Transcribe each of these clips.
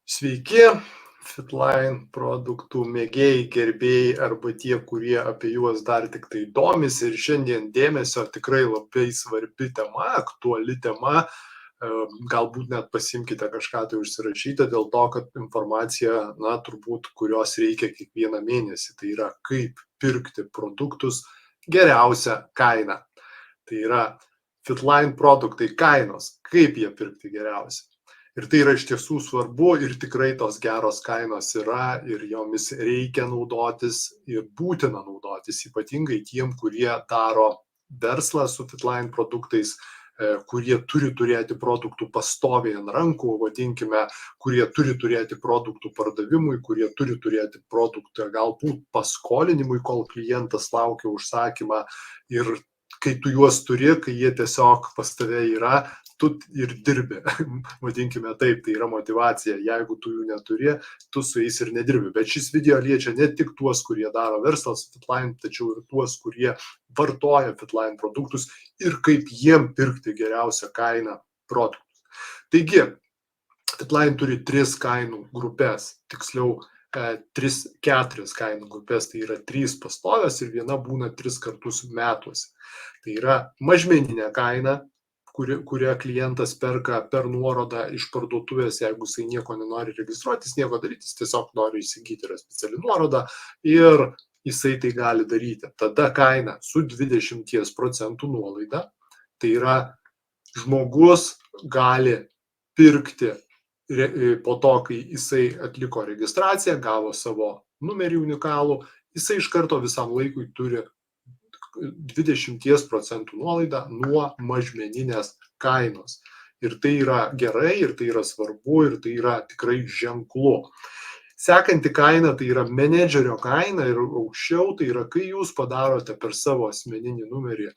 Sveiki, Fitline produktų mėgėjai, gerbėjai arba tie, kurie apie juos dar tik tai domisi. Ir šiandien dėmesio tikrai labai svarbi tema, aktuali tema. Galbūt net pasimkite kažką tai užsirašyti dėl to, kad informacija, turbūt, kurios reikia kiekvieną mėnesį. Tai yra, kaip pirkti produktus geriausią kainą. Tai yra Fitline produktai kainos, kaip jie pirkti geriausiai. Ir tai yra iš tiesų svarbu ir tikrai tos geros kainos yra ir jomis reikia naudotis ir būtina naudotis, ypatingai tiem, kurie daro verslą su Fitline produktais, kurie turi turėti produktų pastoviai ant rankų, vadinkime, kurie turi turėti produktų pardavimui, kurie turi turėti produktą galbūt paskolinimui, kol klientas laukia užsakymą. Ir kai tu juos turi, kai jie tiesiog pas tave yra, tu ir dirbi, vadinkime taip, tai yra motivacija. Jeigu tu jų neturi, tu su jais ir nedirbi. Bet šis video liečia ne tik tuos, kurie daro verslą su Fitline, tačiau ir tuos, kurie vartoja Fitline produktus ir kaip jiem pirkti geriausią kainą produktus. Taigi, Fitline turi 3 kainų grupės, tiksliau 4 kainų grupės, tai yra 3 pastovios ir viena būna 3 kartus metuose. Tai yra mažmeninė kaina, kurią klientas perka per nuorodą iš parduotuvės, jeigu jisai nieko nenori registruotis, nieko daryti, jis tiesiog nori įsigyti, yra speciali nuoroda ir jisai tai gali daryti. Tada kaina su 20% nuolaida, tai yra žmogus gali pirkti po to, kai jisai atliko registraciją, gavo savo numerį unikalų, jisai iš karto visam laikui turi 20% nuolaidą nuo mažmeninės kainos. Ir tai yra gerai, ir tai yra svarbu, ir tai yra tikrai ženklu. Sekanti kaina tai yra menedžerio kaina ir aukščiau, tai yra kai jūs padarote per savo asmeninį numerį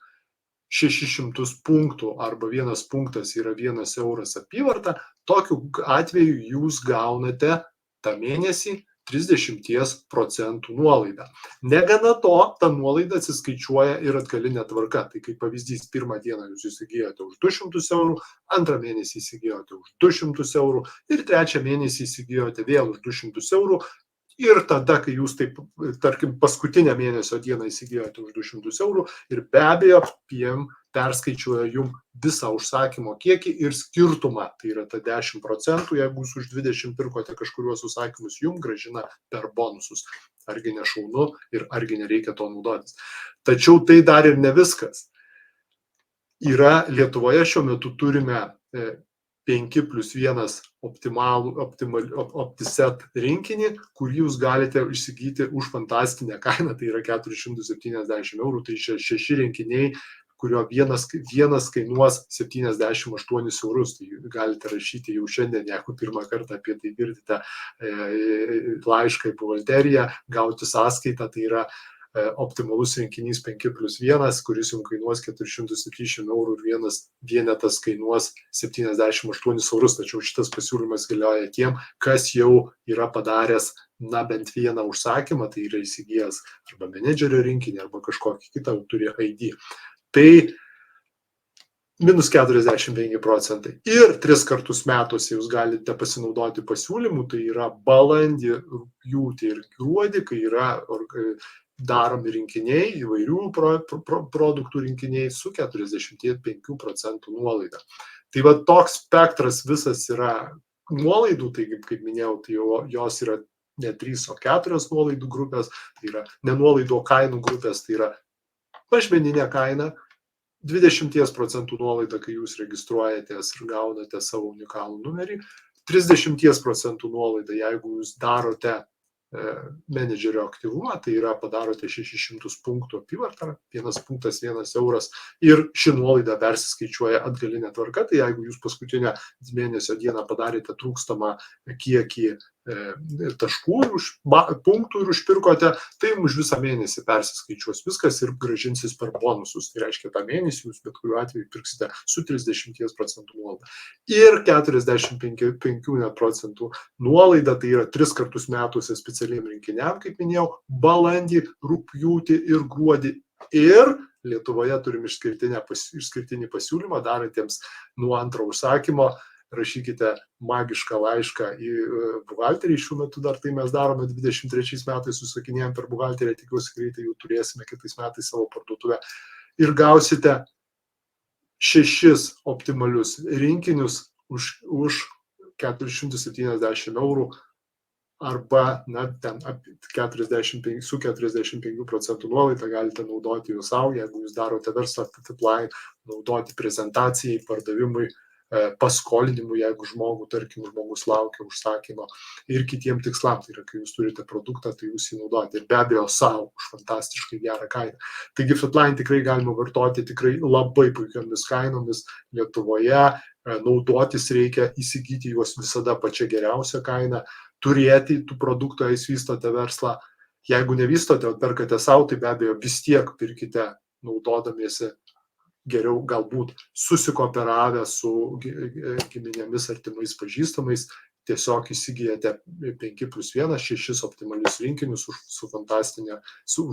600 punktų arba vienas punktas yra 1 euras apyvarta, tokiu atveju jūs gaunate tą mėnesį 30% nuolaidą. Negana to, ta nuolaida atsiskaičiuoja ir atgalinė tvarka. Tai kaip pavyzdys, pirmą dieną jūs įsigijote už 200 eurų, antrą mėnesį įsigijote už 200 eurų ir trečią mėnesį įsigijote vėl už 200 eurų. Ir tada, kai jūs taip, tarkim, paskutinę mėnesio dieną įsigijote už 200 eurų ir be abejo, PM perskaičiuoja jums visą užsakymo kiekį ir skirtumą, tai yra ta 10%, jeigu jūs už 20 pirkote kažkuriuos užsakymus, jums grąžina per bonusus. Argi ne šaunu ir argi nereikia to naudotis. Tačiau tai dar ir ne viskas. Lietuvoje šiuo metu turime 5+1 OptiSet rinkinį, kurį jūs galite įsigyti už fantastinę kainą, tai yra 470 eurų, tai 6 rinkiniai, kurio vienas kainuos 78 eurus. Tai galite rašyti jau šiandien, jeigu pirmą kartą apie tai girdite, laišką į buhalteriją, gauti sąskaitą, tai yra optimalus rinkinys 5+1, kuris jums kainuos 470 eurų ir vienas vienetas kainuos 78 eurus. Tačiau šitas pasiūlymas galioja tiem, kas jau yra padaręs bent vieną užsakymą, tai yra įsigijęs arba menedžerio rinkinį, arba kažkokį kitą turi ID. Tai minus 45%. Ir 3 kartus metuose jūs galite pasinaudoti pasiūlymų, tai yra balandį, rugpjūtį ir gruodį, kai yra daromi rinkiniai, įvairių produktų rinkiniai su 45% nuolaida. Tai va toks spektras visas yra nuolaidų, tai kaip minėjau, tai jos yra ne 3, o 4 nuolaidų grupės, tai yra nenuolaidų kainų grupės, tai yra mažmeninė kaina, 20% nuolaida, kai jūs registruojatės ir gaunate savo unikalų numerį, 30% nuolaida, jeigu jūs darote menedžerio aktyvumą, tai yra padarote 600 punktų apyvartą, 1 punktas 1 euras ir ši nuolaida persiskaičiuoja atgalinė tvarka, tai jeigu jūs paskutinę mėnesio dieną padarėte trūkstamą kiekį taškų ir punktų ir užpirkote, tai už visą mėnesį persiskaičiuos viskas ir grąžinsis per bonusus. Tai reiškia, tą mėnesį jūs bet kuriuo atveju pirksite su 30% nuolaida. Ir 45% nuolaida, tai yra 3 kartus metuose specialiem rinkiniam, kaip minėjau, balandį, rugpjūtį ir gruodį. Ir Lietuvoje turim išskirtinį pasiūlymą darantiems nuo antro užsakymo rašykite magišką laišką į buhalterį, šiuo metu dar tai mes darome 23 metais, susakinėjom per buhalterį, tikiuosi greitai jau turėsime kitais metais savo parduotuvę ir gausite 6 optimalius rinkinius už 470 eurų arba ten su 45% nuolaida galite naudoti jų savo, jeigu jūs darote verslą Fitline, naudoti prezentacijai, pardavimui, paskolinimui, jeigu žmogus laukia užsakymo ir kitiem tikslam. Tai yra, kai jūs turite produktą, tai jūs jį naudojate ir be abejo savo už fantastiškai gerą kainą. Taigi Fitline tikrai galima vartoti tikrai labai puikiomis kainomis Lietuvoje, naudotis reikia, įsigyti juos visada pačią geriausią kainą, turėti tų produktų, jei vystote verslą. Jeigu nevystote, o perkate savo, tai be abejo vis tiek pirkite naudodamiesi geriau galbūt susikooperavę su giminėmis, artimais pažįstamais, tiesiog įsigijate 5+1, 6 optimalius rinkinius už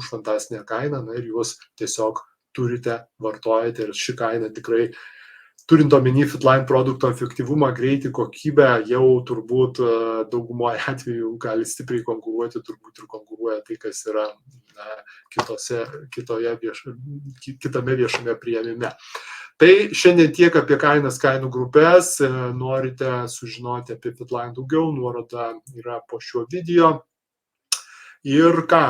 fantastinę kainą, ir juos tiesiog turite, vartojate ir ši kaina tikrai, turint omeny Fitline produkto efektyvumą, greitį, kokybę, jau turbūt daugumoje atveju gali stipriai konkuruoti, turbūt ir konkuruoja tai, kas yra kitame viešame priėmime. Tai šiandien tiek apie kainas, kainų grupės. Norite sužinoti apie Fitline daugiau, nuoroda yra po šiuo video. Ir ką?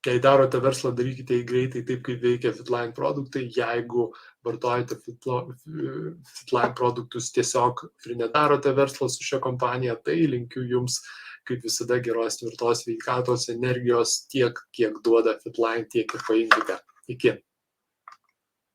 Jei darote verslą, darykite jį greitai, taip kaip veikia Fitline produktai. Jeigu vartojate Fitline produktus tiesiog ir nedarote verslą su šia kompanija, tai linkiu jums, kaip visada, geros tvirtos sveikatos, energijos, tiek, kiek duoda Fitline, tiek ir paimkite. Iki.